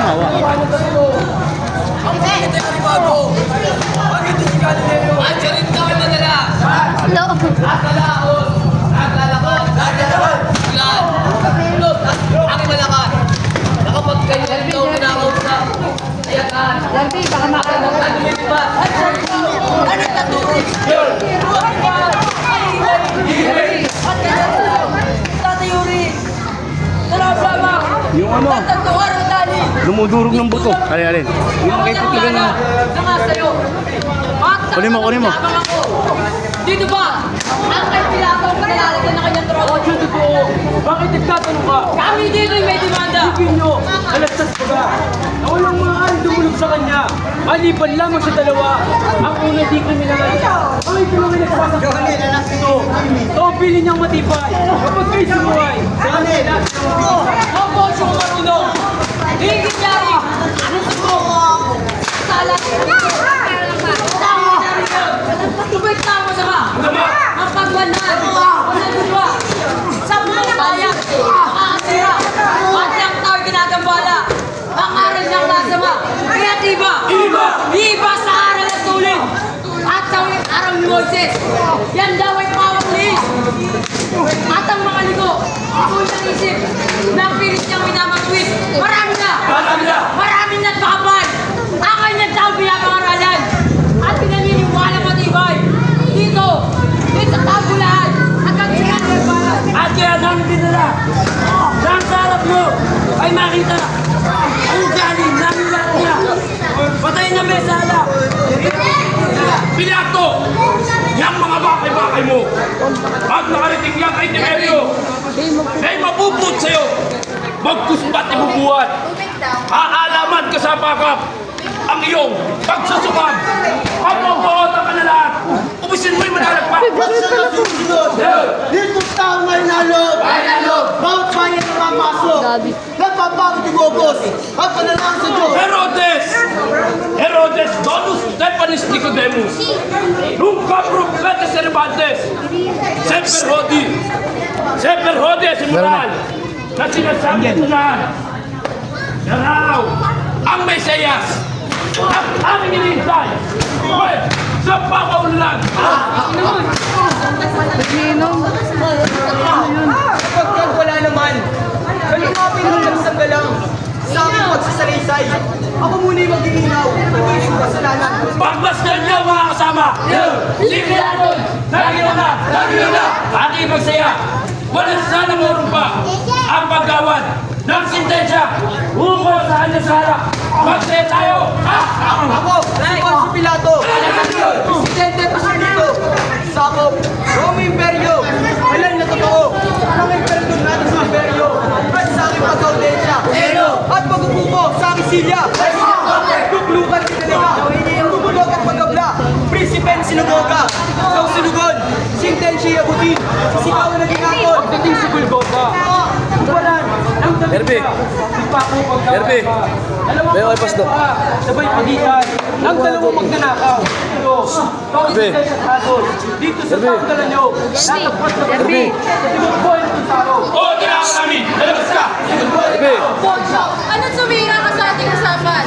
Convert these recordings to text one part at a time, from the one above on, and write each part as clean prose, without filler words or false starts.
tumawa. Lampi, baka Yung ano, lumudurog ng buto. Alin. Yung kay putlagan na. Kunin mo. Dito ba? Ang kay Pilato ang nalalagyan na kanyang trono. Oh, dito po. Bakit nagtatanong ka? Kami dito yung may demanda. Isipin nyo, alastas ko ba? Na walang maaari dumulog sa kanya. Maliban lamang sa dalawa. Ang una di kriminal. Ang ikalawang ay nagpasok sa ito. Ito ang pili niyang matibay. Kapag kayo sumuway, sa kanila. Ang boss yung marunong. Hingit niya rin. Anong gusto mo? Sala. Tubig tama sa ka. Ang pagwanhan. Walang gulwa. Sa mga bayan. Makakasira. At lang tao ginagambala. Ang aral niyang nasama. Kreatiba. Iba sa aral at tulin. At sa ulit araw ni Moises. Yan daw ay pawang liis. At ang mga ligo. Ako'y naisip. Nang pilit niyang minamatwid. Marami na at makapal. Akay na tao pinapangaralan. At pinaniniwala matibay. Dito sa tabulan. Hanggang siya ng bayan. At kaya namin dinala. Saan sa harap mo ay makita ang galing namin lahat niya. Patay na may sala. Pilato! Yang mga bakay-bakay mo! Pag nakarating yan kay Tiberio, may mabubut sa'yo! Magkusbat ibubuhat! Aalaman ka sa bakap ang iyong pagsusumab! Pagpabuhatan ka na lahat! Ubusin mo yung manalagpak! Dito tao may nalog! Bawat bayan na mapasok! Napapagod yung gobos! At panalangin sa Diyos! Herodes Donus Stephanis Nicodemus Nunca Profeta Cervantes Semper Hodi Simulan na sinasabi ko na raw ang Mesiyas at aming inintay sa pangaulan. Kapag wala naman, kalumapin ng nagsanggalang sa aking pagsasalaysay. Ako muna yung mag-iinaw. Naging yung kasalanan. Pagmasdan niyo mga kasama! Si Pilato! Nagino na! Aking magsaya! Walang sana morong pa ang paggawan ng sintensya ukol sa kanya sala! Magsaya tayo! Ako, si Poncio Pilato. Presidente pa siya dito. Sakop, Roma Imperio. Alam na totoo. Ang imperador natin sa Imperio. At sa aking pag-audensya. At pag-upo sa aking silya. Tuklukan si Dalaga. Tumulog at pag-abla. Prinsipen sinugoga. Sa sinugon. Sintensya abutin. Sisigaw na naging akon. Pagdating si Golgotha, tubalan ng Herbe. Herbe. May oy, pas doon. sabay pagitan ng dalawang magnanakaw. Ito, Herbe. dito sa pagdala nyo. Natagpas na kami sa timagboy ng tao. O, kailangan namin! Lalabas ka! Herbe. Anong sumira ka sa ating usapan?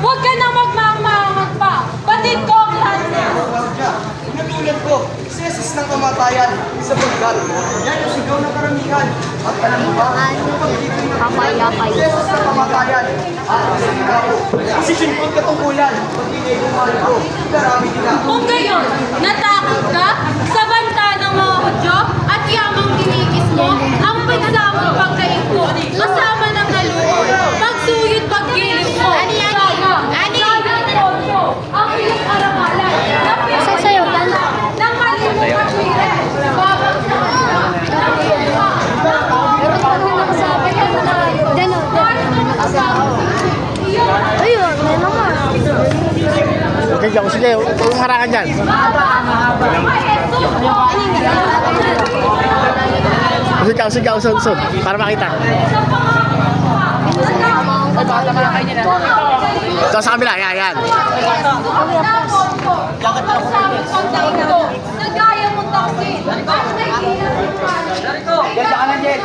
Huwag ka na magmamahangag pa. Batid ko ang lahat niya. Pinatulan ko, sesis ng kamatayan sa pagkat. Yan yung sigaw ng karamihan. At alam mo ba, kapag dito yung sesis ng kamatayan, at ang sigaw. Isisinpot katungkulan, pag hindi kumali ko, karami din ako. Kung gayon, natakot ka sa banta ng mga Hudyo at yamang tinigis mo ang pagsamang pagkaingko kasama ng naluoy, pagsuyot paggiling mo, ang iyong aramalan, ng malimutan pire, babang Ayun, may naman. Okay, sige. Huwag harangan dyan. Sige, usod. Para makita. Ito sa kabila, yan. Nagaya mo taksin. Diyan ka na, Jen.